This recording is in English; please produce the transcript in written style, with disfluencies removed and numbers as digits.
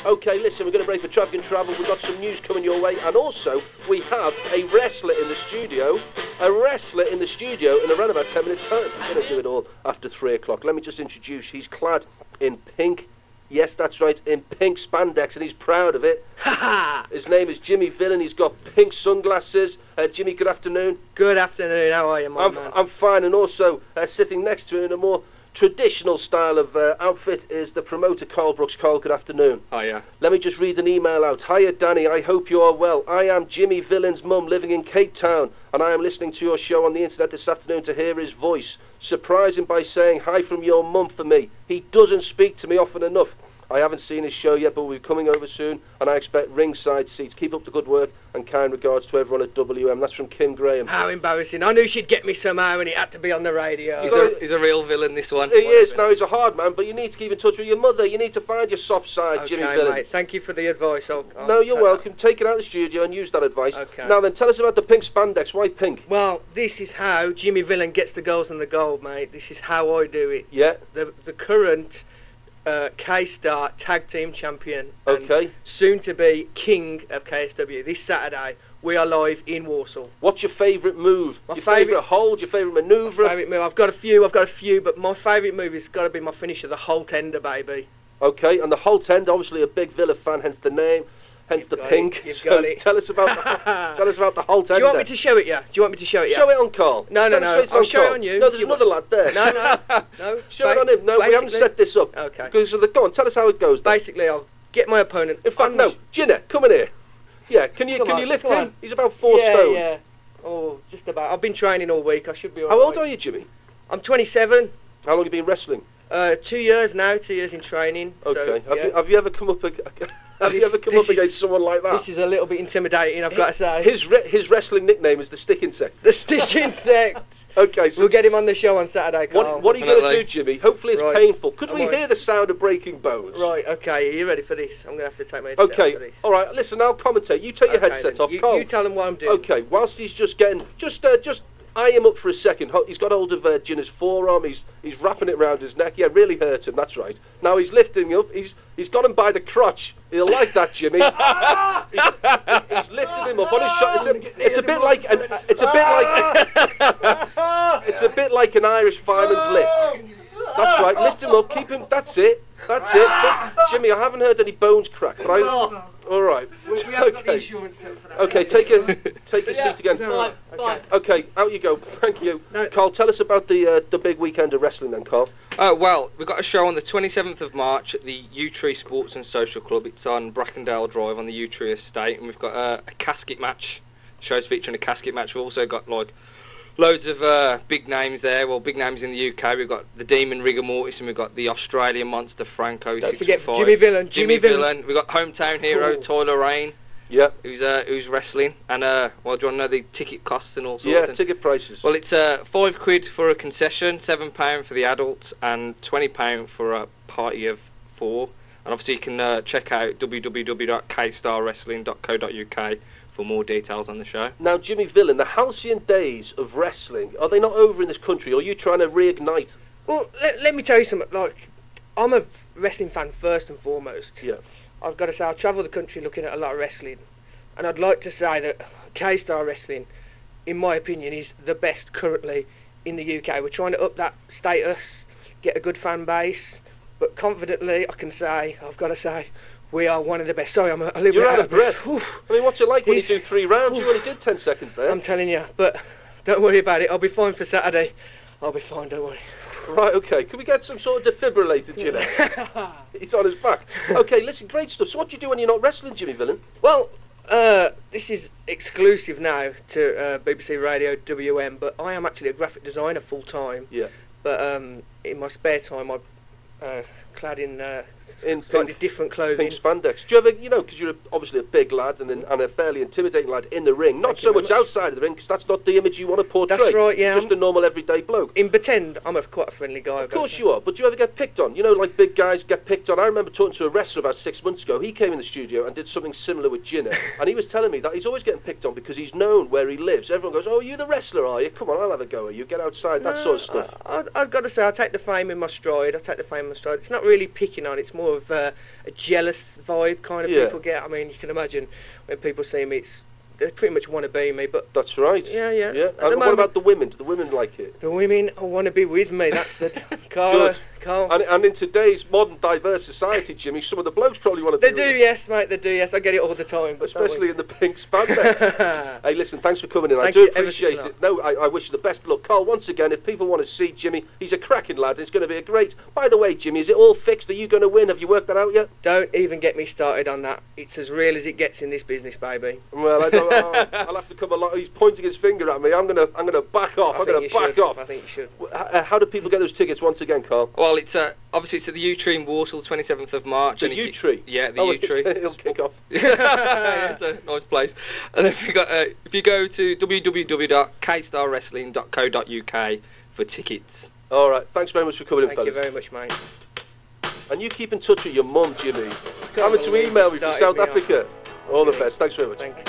Okay, listen, we're going to break for traffic and travel. We've got some news coming your way, and also we have a wrestler in the studio. A wrestler in the studio in around about 10 minutes' time. We're going to do it all after 3 o'clock. Let me just introduce. He's clad in pink. Yes, that's right, in pink spandex, and he's proud of it. His name is Jimmy Villain. He's got pink sunglasses. Jimmy, good afternoon. Good afternoon. How are you, my man? I'm fine, and also sitting next to him in a more traditional style of outfit is the promoter Carl Brooks. Carl, good afternoon. Hiya. Let me just read an email out. Hiya, Danny. I hope you are well. I am Jimmy Villain's mum living in Cape Town, and I am listening to your show on the internet this afternoon to hear his voice. Surprise him by saying hi from your mum for me. He doesn't speak to me often enough. I haven't seen his show yet, but we'll be coming over soon, and I expect ringside seats. Keep up the good work, and kind regards to everyone at WM. That's from Kim Graham. How embarrassing. I knew she'd get me somehow, and it had to be on the radio. He's a real villain, this one. He is. Now, he's a hard man, but you need to keep in touch with your mother. You need to find your soft side, Jimmy Villain. Mate. Thank you for the advice. No, you're welcome. Take it out of the studio and use that advice. Okay. Now then, tell us about the pink spandex. Why pink? Well, this is how Jimmy Villain gets the girls and the gold, mate. This is how I do it. Yeah. The current K-Star Tag Team Champion. Okay. Soon to be King of KSW. This Saturday, we are live in Warsaw. What's your favourite move? Your favourite hold? Your favourite manoeuvre? My favourite move. I've got a few, but my favourite move has got to be my finisher, the whole tender, baby. Okay, and the whole tender, obviously a big Villa fan, hence the name, hence the pink. You've got it. Tell us about the whole tender. Do you want me to show it you? Show it on Carl. No. I'll show it on you. No, there's another lad there. No. Show it on him. No, we haven't set this up. Okay. Go on, tell us how it goes then. Basically, I'll get my opponent. In fact, no, Ginner, come in here. Yeah, can you lift him? He's about 4 stone. Yeah. Oh, just about. I've been training all week. I should be all How old are you, Jimmy? I'm 27. How long have you been wrestling? 2 years now. 2 years in training. Okay. So, have you ever come up against someone like that? This is a little bit intimidating, I've got to say. His wrestling nickname is the Stick Insect. The Stick Insect. Okay, so we'll get him on the show on Saturday, Carl. What are you going to do, Jimmy? Hopefully it's painful. Could we hear the sound of breaking bones? Right, okay, are you ready for this? I'm going to have to take my headset off for this. All right, listen, I'll commentate. You take your headset off, Carl. You tell him what I'm doing. Okay, whilst he's just getting... Just eye him up for a second. He's got hold of Ginner's forearm. He's wrapping it round his neck. Yeah, really hurt him. That's right. Now he's lifting him up. He's got him by the crotch. He'll like that, Jimmy. he's lifted him up on his shot. It's a bit like an Irish fireman's lift. That's right. Lift him up. Keep him. That's it. But, Jimmy, I haven't heard any bones crack. But all right. We haven't got the insurance set for that. Okay, take your seat again. Okay, out you go. Thank you. Carl, tell us about the big weekend of wrestling then, Carl. Well, we've got a show on the 27th of March at the Yew Tree Sports and Social Club. It's on Brackendale Drive on the Yew Tree estate, and we've got a casket match. The show's featuring a casket match. We've also got loads of big names there. Well, big names in the UK. We've got the Demon Rigor Mortis, and we've got the Australian Monster Franco. Don't forget Jimmy Villain. Jimmy Villain. We've got hometown hero Tyler Rain. Yeah. Who's wrestling. And do you want to know the ticket costs and all sorts? Yeah, ticket prices. Well, it's £5 for a concession, £7 for the adults, and £20 for a party of 4. And obviously you can check out www.kstarwrestling.co.uk for more details on the show. Now, Jimmy Villain, the halcyon days of wrestling, are they not over in this country, or are you trying to reignite? Well, let me tell you something. I'm a wrestling fan first and foremost. Yeah. I've got to say, I travel the country looking at a lot of wrestling, and I'd like to say that K-Star Wrestling, in my opinion, is the best currently in the UK. We're trying to up that status, get a good fan base, but confidently, I've got to say, we are one of the best. Sorry, I'm a little bit out of breath. I mean, what's it like when you do 3 rounds? You only did 10 seconds there. I'm telling you, but don't worry about it. I'll be fine for Saturday. I'll be fine, don't worry. Right, okay. Can we get some sort of defibrillator, Jimmy? He's on his back. Okay, listen, great stuff. So what do you do when you're not wrestling, Jimmy Villain? Well, this is exclusive now to BBC Radio WM, but I am actually a graphic designer full-time. Yeah. But in my spare time, I'm clad in slightly different clothing. Pink spandex. Do you ever, because you're obviously a big lad and a fairly intimidating lad in the ring, not so much outside of the ring, because that's not the image you want to portray. That's right, yeah. Just a normal everyday bloke. In pretend, I'm quite a friendly guy. Of course you are, but do you ever get picked on? Like big guys get picked on. I remember talking to a wrestler about 6 months ago. He came in the studio and did something similar with Ginner, and he was telling me that he's always getting picked on because he's known where he lives. Everyone goes, "Oh, are you the wrestler, are you? Come on, I'll have a go at you. Get outside," that sort of stuff. I've got to say, I take the fame in my stride. It's not really picking on, it's more of a jealous vibe kind of people get. I mean, you can imagine when people see me, they pretty much want to be me. But that's right. Yeah. And what about the women? Do the women like it? The women want to be with me. That's the Carl. And in today's modern diverse society, Jimmy, some of the blokes probably want to be with you. Yes, mate, they do, yes. I get it all the time. But especially in the pink spandex. Hey, listen, thanks for coming in. Thank I do you appreciate it. No, I wish you the best of luck. Carl, once again, if people want to see Jimmy, he's a cracking lad. It's going to be a great... By the way, Jimmy, is it all fixed? Are you going to win? Have you worked that out yet? Don't even get me started on that. It's as real as it gets in this business, baby. Well, I'll have to come along. He's pointing his finger at me. I'm gonna back off. I'm going to back off. I think you should. How do people get those tickets once again, Carl? Well, it's obviously it's at the U-Tree in Walsall, 27th of March. The U-Tree? Yeah, the U-Tree. It'll kick off. Yeah, it's a nice place. And then if you go to www.kstarwrestling.co.uk for tickets. All right. Thanks very much for coming in, fellas. Thank you very much, mate. And you keep in touch with your mum, Jimmy. Having to email me from South Africa. All the best. Thanks very much. Thank you.